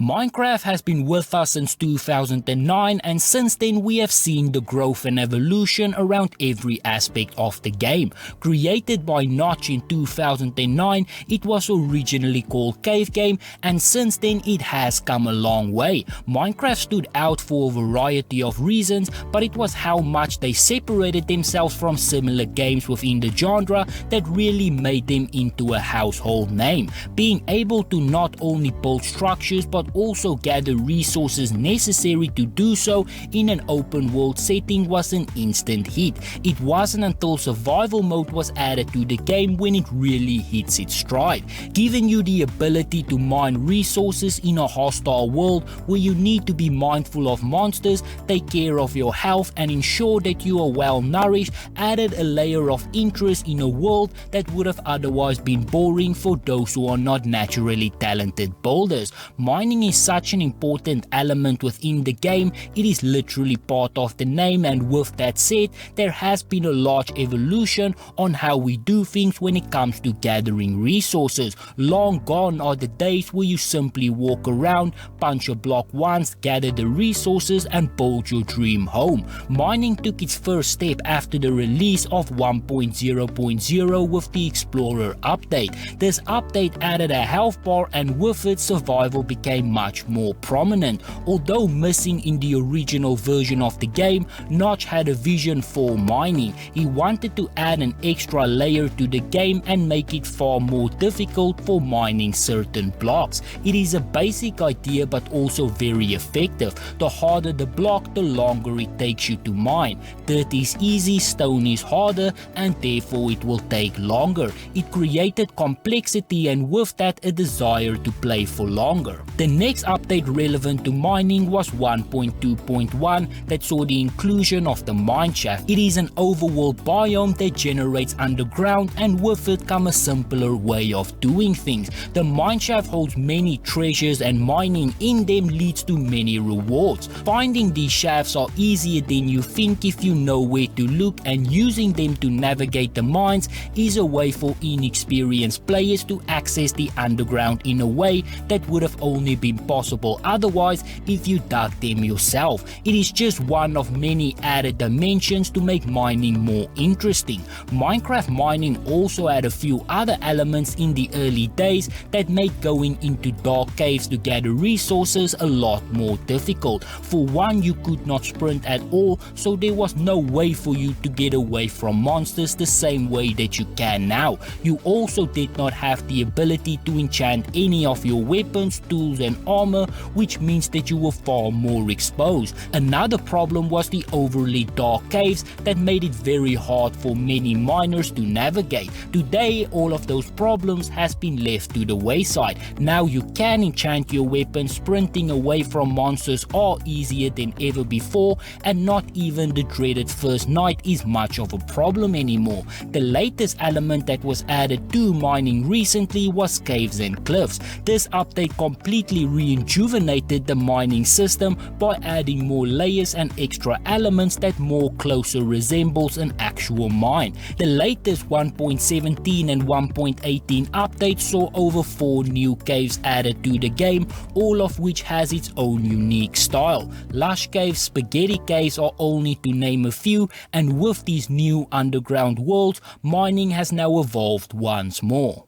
Minecraft has been with us since 2009, and since then we have seen the growth and evolution around every aspect of the game. Created by Notch in 2009, it was originally called Cave Game, and since then it has come a long way. Minecraft stood out for a variety of reasons, but it was how much they separated themselves from similar games within the genre that really made them into a household name. Being able to not only build structures but also gather resources necessary to do so in an open world setting was an instant hit. It wasn't until survival mode was added to the game when it really hits its stride, giving you the ability to mine resources in a hostile world where you need to be mindful of monsters, take care of your health and ensure that you are well nourished. Added a layer of interest in a world that would have otherwise been boring for those who are not naturally talented builders. Mining is such an important element within the game, it is literally part of the name, and with that said, there has been a large evolution on how we do things when it comes to gathering resources. Long gone are the days where you simply walk around, punch a block once, gather the resources and build your dream home. Mining took its first step after the release of 1.0.0 with the Explorer update. This update added a health bar, and with it survival became much more prominent. Although missing in the original version of the game, Notch had a vision for mining. He wanted to add an extra layer to the game and make it far more difficult for mining certain blocks. It is a basic idea but also very effective. The harder the block, the longer it takes you to mine. Dirt is easy, stone is harder, and therefore it will take longer. It created complexity, and with that a desire to play for longer. The next update relevant to mining was 1.2.1 that saw the inclusion of the mineshaft. It is an overworld biome that generates underground, and with it comes a simpler way of doing things. The mineshaft holds many treasures, and mining in them leads to many rewards. Finding these shafts are easier than you think if you know where to look, and using them to navigate the mines is a way for inexperienced players to access the underground in a way that would have only been possible otherwise if you dug them yourself. It is just one of many added dimensions to make mining more interesting. Minecraft mining also had a few other elements in the early days that made going into dark caves to gather resources a lot more difficult. For one, you could not sprint at all, so there was no way for you to get away from monsters the same way that you can now. You also did not have the ability to enchant any of your weapons, tools and armor, which means that you were far more exposed. Another problem was the overly dark caves that made it very hard for many miners to navigate. Today all of those problems has been left to the wayside. Now you can enchant your weapon. Sprinting away from monsters are easier than ever before, and not even the dreaded first night is much of a problem anymore. The latest element that was added to mining recently was caves and cliffs. This update completely rejuvenated the mining system by adding more layers and extra elements that more closer resembles an actual mine. The latest 1.17 and 1.18 updates saw over 4 new caves added to the game, all of which has its own unique style. Lush caves, spaghetti caves are only to name a few, and with these new underground worlds, mining has now evolved once more.